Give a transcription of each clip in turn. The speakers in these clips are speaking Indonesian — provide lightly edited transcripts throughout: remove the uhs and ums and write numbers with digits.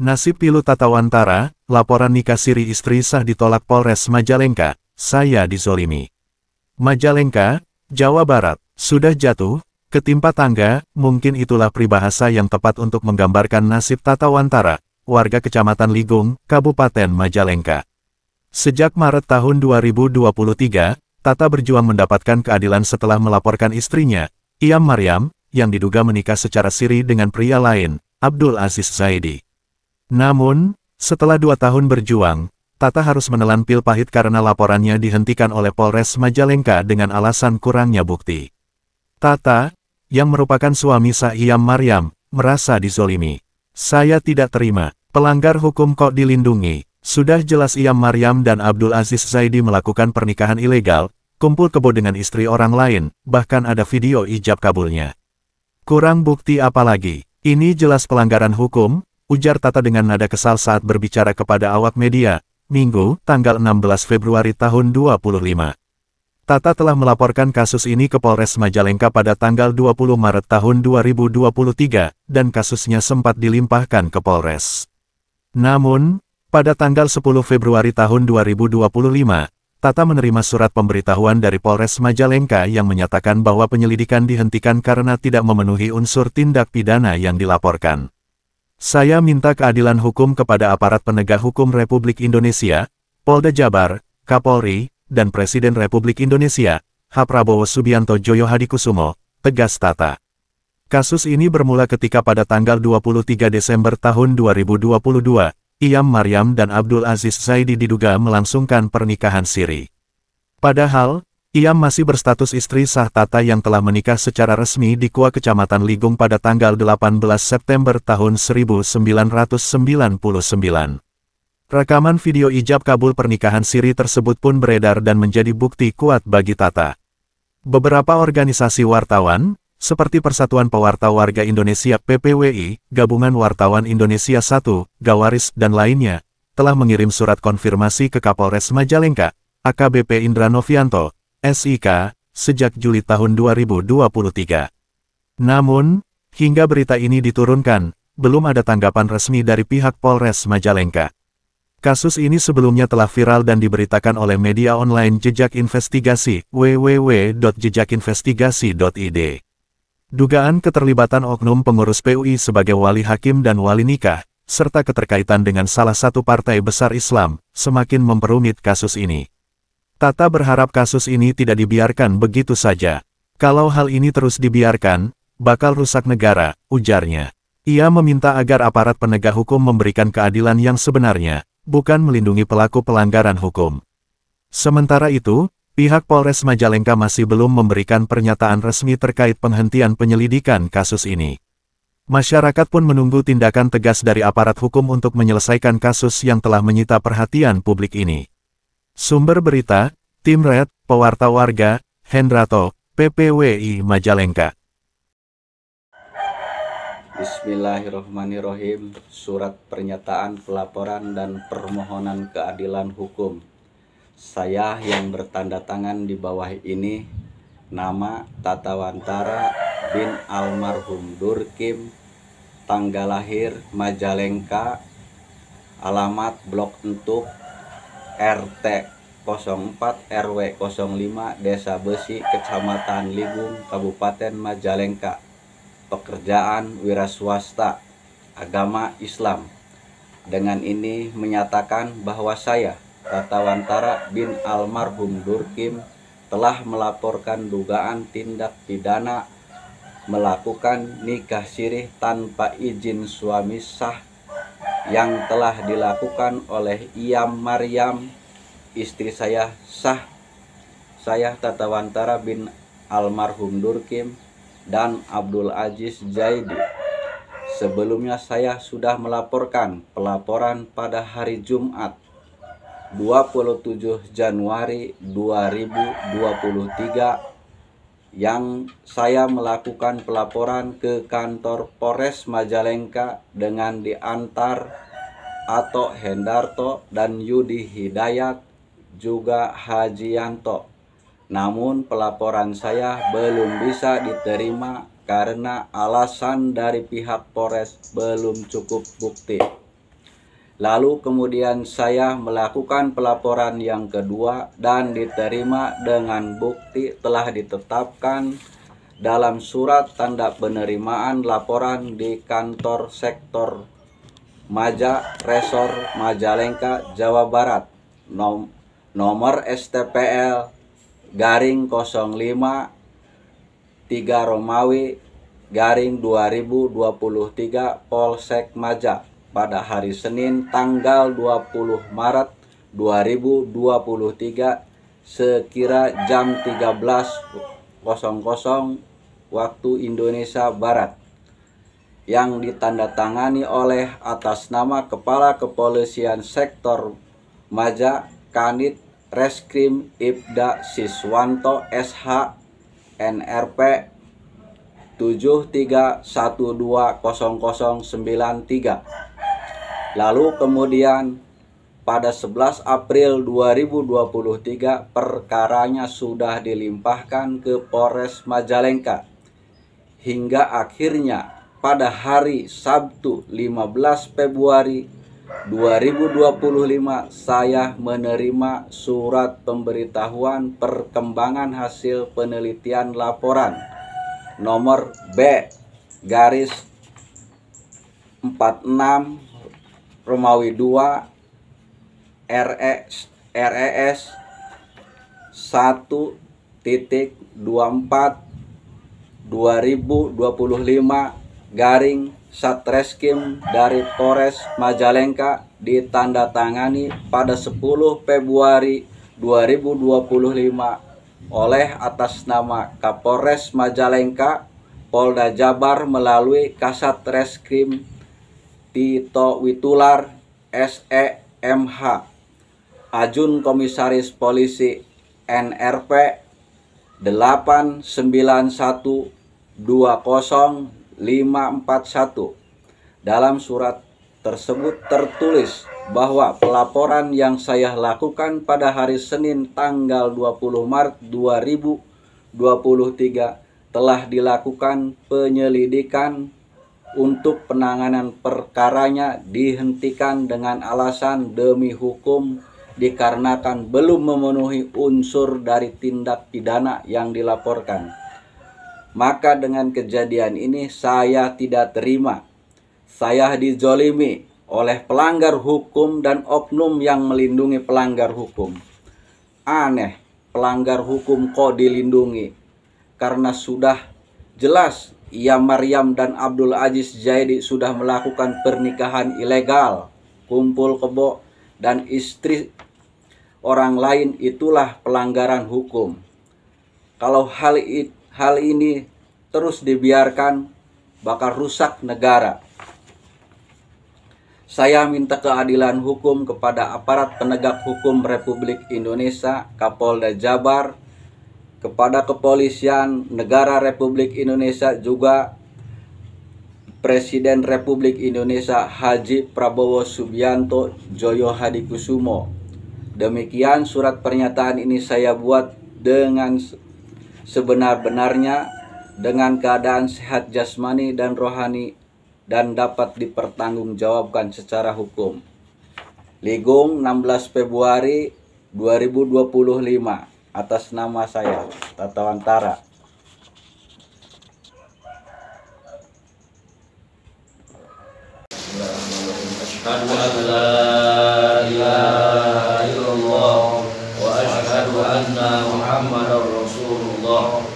Nasib pilu Tata Wantara, laporan nikah siri istri sah ditolak Polres Majalengka, saya dizolimi. Majalengka, Jawa Barat, sudah jatuh, ketimpa tangga, mungkin itulah peribahasa yang tepat untuk menggambarkan nasib Tata Wantara, warga Kecamatan Ligung, Kabupaten Majalengka. Sejak Maret tahun 2023, Tata berjuang mendapatkan keadilan setelah melaporkan istrinya, Iyam Maryam, yang diduga menikah secara siri dengan pria lain, Abdul Aziz Zaidi. Namun, setelah 2 tahun berjuang, Tata harus menelan pil pahit karena laporannya dihentikan oleh Polres Majalengka dengan alasan kurangnya bukti. Tata, yang merupakan suami sah Iyam Maryam, merasa dizolimi. Saya tidak terima, pelanggar hukum kok dilindungi. Sudah jelas Iyam Maryam dan Abdul Aziz Zaidi melakukan pernikahan ilegal, kumpul kebo dengan istri orang lain, bahkan ada video ijab kabulnya. Kurang bukti apa lagi? Ini jelas pelanggaran hukum, ujar Tata dengan nada kesal saat berbicara kepada awak media, Minggu, tanggal 16 Februari tahun 2025. Tata telah melaporkan kasus ini ke Polres Majalengka pada tanggal 20 Maret tahun 2023, dan kasusnya sempat dilimpahkan ke Polres. Namun, pada tanggal 10 Februari tahun 2025, Tata menerima surat pemberitahuan dari Polres Majalengka yang menyatakan bahwa penyelidikan dihentikan karena tidak memenuhi unsur tindak pidana yang dilaporkan. Saya minta keadilan hukum kepada aparat penegak hukum Republik Indonesia, Polda Jabar, Kapolri, dan Presiden Republik Indonesia, H. Prabowo Subianto Joyo Hadikusumo, tegas Tata. Kasus ini bermula ketika pada tanggal 23 Desember tahun 2022, Iyam Maryam dan Abdul Aziz Zaidi diduga melangsungkan pernikahan siri. Padahal, Iyam masih berstatus istri sah Tata yang telah menikah secara resmi di Kua Kecamatan Ligung pada tanggal 18 September tahun 1999. Rekaman video ijab kabul pernikahan siri tersebut pun beredar dan menjadi bukti kuat bagi Tata. Beberapa organisasi wartawan, seperti Persatuan Pewarta Warga Indonesia (PPWI), Gabungan Wartawan Indonesia 1, Gawaris, dan lainnya, telah mengirim surat konfirmasi ke Kapolres Majalengka, AKBP Indra Novianto, SIK, sejak Juli tahun 2023. Namun, hingga berita ini diturunkan, belum ada tanggapan resmi dari pihak Polres Majalengka. Kasus ini sebelumnya telah viral dan diberitakan oleh media online Jejak Investigasi, www.jejakinvestigasi.id. Dugaan keterlibatan oknum pengurus PUI sebagai wali hakim dan wali nikah, serta keterkaitan dengan salah satu partai besar Islam, semakin memperumit kasus ini. Tata berharap kasus ini tidak dibiarkan begitu saja. Kalau hal ini terus dibiarkan, bakal rusak negara, ujarnya. Ia meminta agar aparat penegak hukum memberikan keadilan yang sebenarnya, bukan melindungi pelaku pelanggaran hukum. Sementara itu, pihak Polres Majalengka masih belum memberikan pernyataan resmi terkait penghentian penyelidikan kasus ini. Masyarakat pun menunggu tindakan tegas dari aparat hukum untuk menyelesaikan kasus yang telah menyita perhatian publik ini. Sumber berita, Tim Red, Pewarta Warga, Hendrato, PPWI Majalengka. Bismillahirrahmanirrahim. Surat pernyataan pelaporan dan permohonan keadilan hukum. Saya yang bertanda tangan di bawah ini, nama Tata Wantara bin almarhum Durkim, tanggal lahir Majalengka, alamat Blok Entuk, RT 04 RW 05 Desa Besi, Kecamatan Ligung, Kabupaten Majalengka. Pekerjaan wira swasta, agama Islam. Dengan ini menyatakan bahwa saya, Tata Wantara bin almarhum Durkim, telah melaporkan dugaan tindak pidana melakukan nikah siri tanpa izin suami sah yang telah dilakukan oleh Iyam Maryam, istri saya sah. Saya Tata Wantara bin almarhum Durkim dan Abdul Aziz Zaidi. Sebelumnya saya sudah melaporkan pelaporan pada hari Jumat 27 Januari 2023 yang saya melakukan pelaporan ke kantor Polres Majalengka dengan diantar Ato Hendarto dan Yudi Hidayat, juga Hajianto. Namun pelaporan saya belum bisa diterima karena alasan dari pihak Polres belum cukup bukti. Lalu kemudian saya melakukan pelaporan yang kedua dan diterima dengan bukti telah ditetapkan dalam surat tanda penerimaan laporan di kantor sektor Maja Resor Majalengka, Jawa Barat, nomor STPL garing 05 3 Romawi garing 2023 Polsek Maja pada hari Senin tanggal 20 Maret 2023 sekira jam 13.00 waktu Indonesia Barat, yang ditandatangani oleh atas nama Kepala Kepolisian Sektor Maja Kanit Reskrim Ibda Siswanto SH NRP 73120093. Lalu kemudian pada 11 April 2023 perkaranya sudah dilimpahkan ke Polres Majalengka. Hingga akhirnya pada hari Sabtu 15 Februari 2025 saya menerima surat pemberitahuan perkembangan hasil penelitian laporan nomor B garis 46 Romawi 2 RES 1.24 2025 garing Satreskrim dari Polres Majalengka, ditandatangani pada 10 Februari 2025 oleh atas nama Kapolres Majalengka, Polda Jabar melalui Kasat Reskrim Tito Witular SE MH, Ajun Komisaris Polisi NRP 89120 541. Dalam surat tersebut tertulis bahwa pelaporan yang saya lakukan pada hari Senin tanggal 20 Maret 2023 telah dilakukan penyelidikan untuk penanganan perkaranya dihentikan dengan alasan demi hukum dikarenakan belum memenuhi unsur dari tindak pidana yang dilaporkan. Maka dengan kejadian ini saya tidak terima. Saya dizolimi oleh pelanggar hukum dan oknum yang melindungi pelanggar hukum. Aneh, pelanggar hukum kok dilindungi? Karena sudah jelas Ia Maryam dan Abdul Aziz Zaidi sudah melakukan pernikahan ilegal, kumpul kebo, dan istri orang lain, itulah pelanggaran hukum. Kalau hal ini terus dibiarkan bakal rusak negara. Saya minta keadilan hukum kepada aparat penegak hukum Republik Indonesia, Kapolda Jabar, kepada Kepolisian Negara Republik Indonesia, juga Presiden Republik Indonesia Haji Prabowo Subianto Joyo Hadikusumo. Demikian surat pernyataan ini saya buat dengan sebenar-benarnya, dengan keadaan sehat jasmani dan rohani, dan dapat dipertanggungjawabkan secara hukum. Ligung 16 Februari 2025. Atas nama saya, Tatawantara. Asyhadu an la ilaha illallah wa asyhadu anna Muhammadar Rasulullah.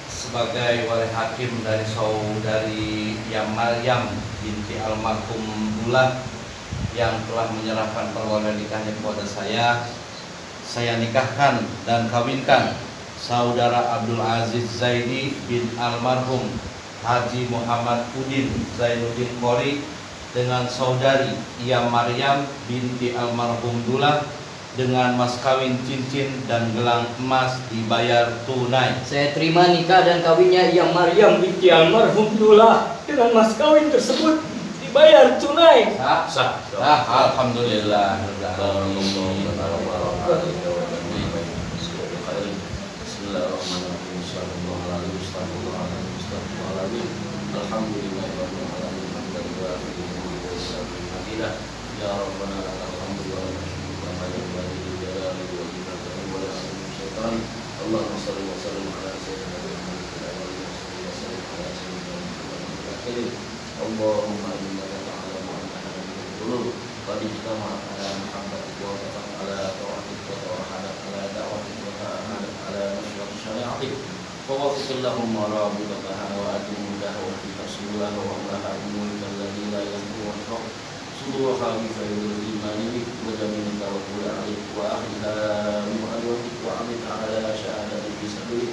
Sebagai wali hakim dari saudari Yang Maryam binti almarhum Dullah yang telah menyerahkan permohonan nikahnya kepada saya nikahkan dan kawinkan saudara Abdul Aziz Zaidi bin almarhum Haji Muhammad Udin Zainuddin Qori dengan saudari Ia Maryam binti almarhum Dullah dengan mas kawin cincin dan gelang emas dibayar tunai. Saya terima nikah dan kawinnya Ia Maryam binti almarhum Dullah dengan mas kawin tersebut dibayar tunai. Sah. Alhamdulillah. Bismillahirrahmanirrahim. walhamdulillahirabbil alamin. Alhamdulillah ya rabbana lakal hamdu wa lakal syukru kama yanbaghi li jalali wajhika wa la syaitan. Allahumma shalli wa sallim ala sayyidina Muhammad wa ala alihi wa sallim ala sayyidina Muhammad. Allahumma innaka ta'lamu anna minal qulub qad ijtama'a ala muhabbatika wa ala ta'atika wa ala da'watika wa ala nusrat syari'atik. ووفق اللهم رابطتها وأتمها وفي رسولها وأمرها بنورك الذي لا ينفع والحق صدورها بفيض الإيمان بك وجميل التوكل عليك وأخذها بمعروفك وعملها على شهادة في سبيلك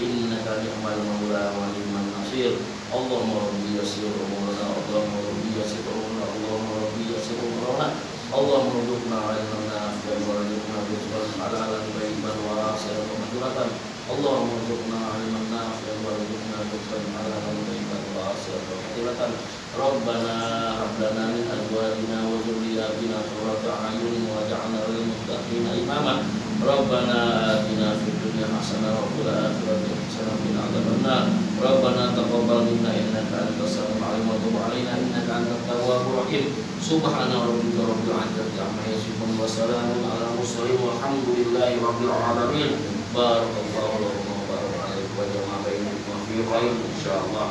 إنك نعم المولى ونعم النصير. اللهم ربي يسر أمورنا اللهم ربي يسر أمورنا اللهم ربي يسر أمورنا اللهم ارزقنا علما نافعا وارزقنا رزقا حلالا طيبا واسعا ومغفرة. اللهم ارزقنا علما نافعا وارزقنا رزقا حلالا طيبا واسعا ومغفرة. ربنا هب لنا من ازواجنا وذرياتنا قرة اعين واجعلنا للمتقين اماما. ربنا آتنا في الدنيا حسنة وفي الآخرة حسنة وقنا عذاب النار. ربنا تقبل منا إنك أنت السميع العليم وتب علينا إنك أنت التواب الرحيم. سبحان ربك رب العزة عما يصفون وسلام على المرسلين والحمد لله رب العالمين. بارك الله لكم وبارك عليكم وجمع بينكم في خير إن شاء الله.